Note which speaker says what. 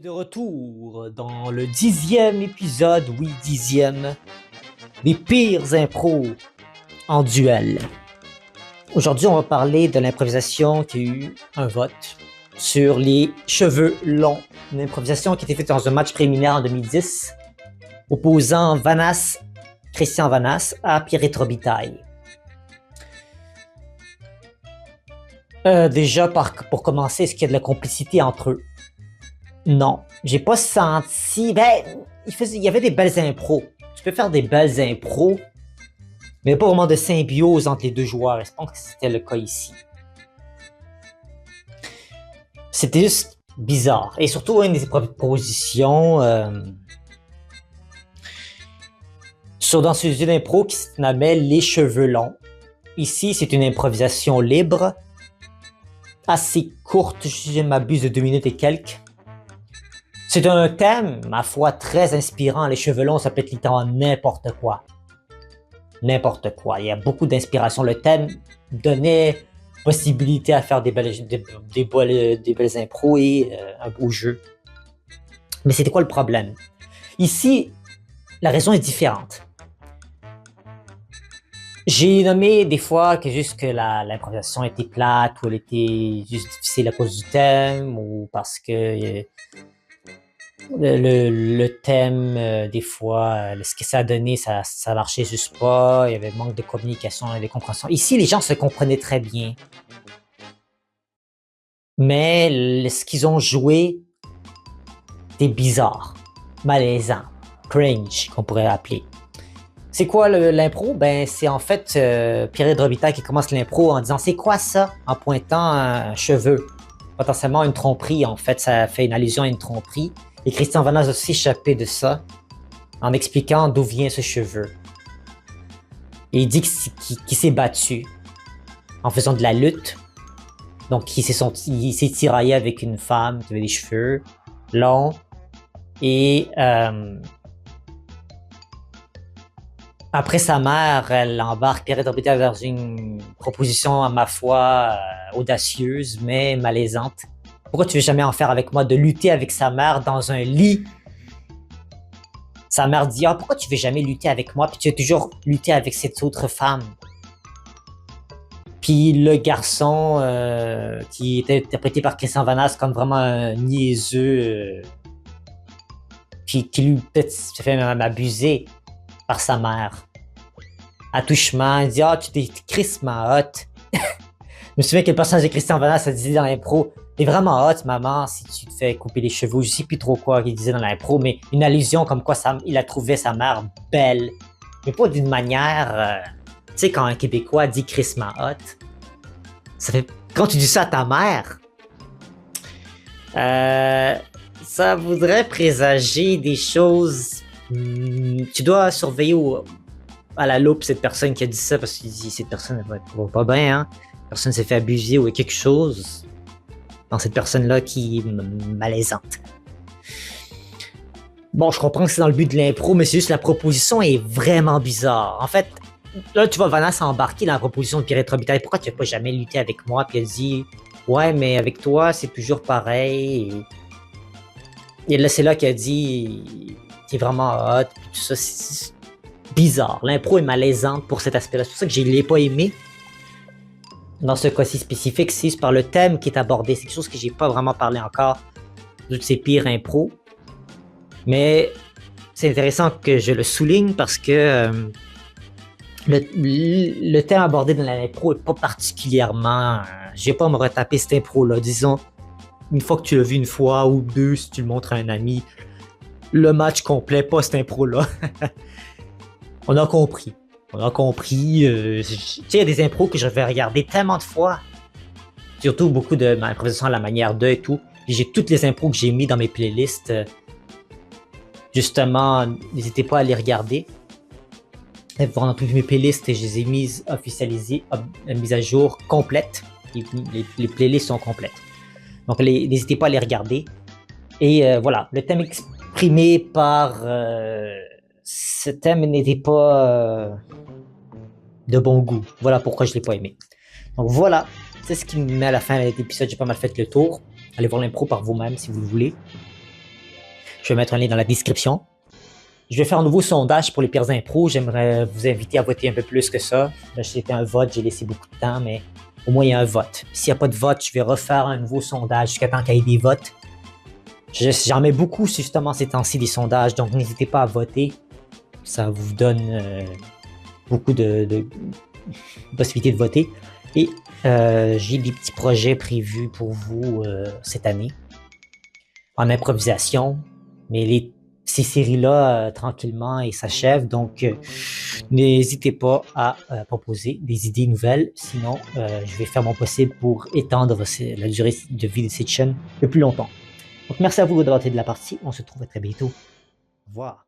Speaker 1: De retour dans le 10e épisode, oui 10e, des pires impros en duel. Aujourd'hui, on va parler de l'improvisation qui a eu un vote sur les cheveux longs. Une improvisation qui a été faite dans un match préliminaire en 2010, opposant Christian Vanas à Pierre Robitaille. Déjà, pour commencer, est-ce qu'il y a de la complicité entre eux? Non, j'ai pas senti. Il y avait des belles impros. Tu peux faire des belles impros, mais pas vraiment de symbiose entre les deux joueurs. Je pense que c'était le cas ici. C'était juste bizarre. Et surtout, une des propositions dans ce jeu d'impro qui se nommait Les cheveux longs. Ici, c'est une improvisation libre, assez courte, si je ne m'abuse, de 2 minutes et quelques. C'est un thème, ma foi, très inspirant. Les cheveux longs, ça peut être littéralement n'importe quoi. N'importe quoi. Il y a beaucoup d'inspiration. Le thème donnait possibilité à faire des belles impros et un beau jeu. Mais c'était quoi le problème? Ici, la raison est différente. J'ai nommé des fois que juste que l'improvisation était plate ou elle était juste difficile à cause du thème ou parce que le thème, des fois, ce que ça a donné, ça marchait juste pas. Il y avait manque de communication et de compréhension. Ici, les gens se comprenaient très bien. Mais ce qu'ils ont joué était bizarre, malaisant, cringe, qu'on pourrait appeler. C'est quoi l'impro? C'est en fait Pierre Robitaille qui commence l'impro en disant « C'est quoi ça? » en pointant un cheveu. Potentiellement une tromperie, en fait, ça fait une allusion à une tromperie. Et Christian Vanas a s'échappé de ça en expliquant d'où vient ce cheveu. Et il dit qu'il s'est battu en faisant de la lutte. Donc il s'est tiraillé avec une femme qui avait des cheveux longs. Et après sa mère, elle embarque Pierre Robitaille dans une proposition, à ma foi, audacieuse, mais malaisante. Pourquoi tu veux jamais en faire avec moi de lutter avec sa mère dans un lit? Sa mère dit « Ah, pourquoi tu veux jamais lutter avec moi? Puis tu veux toujours lutter avec cette autre femme. » Puis le garçon, qui était interprété par Christian Vanas comme vraiment un niaiseux, qui lui peut-être se fait même abuser par sa mère. Attouchement, il dit « Ah, tu t'es crissement hot. » Je me souviens que le personnage de Christian Vanas a dit dans l'impro « T'es vraiment hot, maman, si tu te fais couper les cheveux. » Je sais plus trop quoi qu'il disait dans l'impro, mais une allusion comme quoi il a trouvé sa mère belle. Mais pas d'une manière... tu sais, quand un Québécois dit crissement hot, ça fait... Quand tu dis ça à ta mère, ça voudrait présager des choses... tu dois surveiller à la loupe cette personne qui a dit ça, parce que cette personne elle va pas bien, hein. Personne s'est fait abuser ou quelque chose dans cette personne-là qui est malaisante. Bon, je comprends que c'est dans le but de l'impro, mais c'est juste la proposition est vraiment bizarre. En fait, là, tu vois Vanas embarquer dans la proposition de Pierre Robitaille. Pourquoi tu ne veux pas jamais lutter avec moi? Puis elle dit, ouais, mais avec toi, c'est toujours pareil. Et là, c'est là qu'elle dit, t'es vraiment hot. Puis tout ça, c'est bizarre. L'impro est malaisante pour cet aspect-là. C'est pour ça que je ne l'ai pas aimé. Dans ce cas-ci spécifique, c'est par le thème qui est abordé. C'est quelque chose que j'ai pas vraiment parlé encore de ces pires impros. Mais c'est intéressant que je le souligne parce que le thème abordé dans l'impro est pas particulièrement... je vais pas me retaper cette impro-là. Disons, une fois que tu l'as vu une fois ou deux, si tu le montres à un ami, le match complet, pas cette impro-là. On a compris. On a compris. Tu sais, il y a des impros que je vais regarder tellement de fois. Surtout beaucoup de ma improvisation à la manière de et tout. Et j'ai toutes les impros que j'ai mis dans mes playlists. Justement, n'hésitez pas à les regarder. Voir dans toutes mes playlists, je les ai mises officialisées, mises à jour complètes. Les playlists sont complètes. Donc, n'hésitez pas à les regarder. Et voilà, le thème exprimé par ce thème n'était pas de bon goût. Voilà pourquoi je l'ai pas aimé. Donc voilà, c'est ce qui me met à la fin de l'épisode. J'ai pas mal fait le tour. Allez voir l'impro par vous-même si vous le voulez. Je vais mettre un lien dans la description. Je vais faire un nouveau sondage pour les pires impros. J'aimerais vous inviter à voter un peu plus que ça. Là, c'était un vote, j'ai laissé beaucoup de temps, mais au moins il y a un vote. S'il n'y a pas de vote, je vais refaire un nouveau sondage jusqu'à temps qu'il y ait des votes. J'en mets beaucoup justement ces temps-ci des sondages, donc n'hésitez pas à voter. Ça vous donne beaucoup de possibilités de voter. Et j'ai des petits projets prévus pour vous cette année en improvisation, mais ces séries-là, tranquillement, ils s'achèvent, donc n'hésitez pas à proposer des idées nouvelles, sinon je vais faire mon possible pour étendre la durée de vie de cette chaîne le plus longtemps. Donc merci à vous d'avoir été de la partie, on se retrouve très bientôt. Au revoir.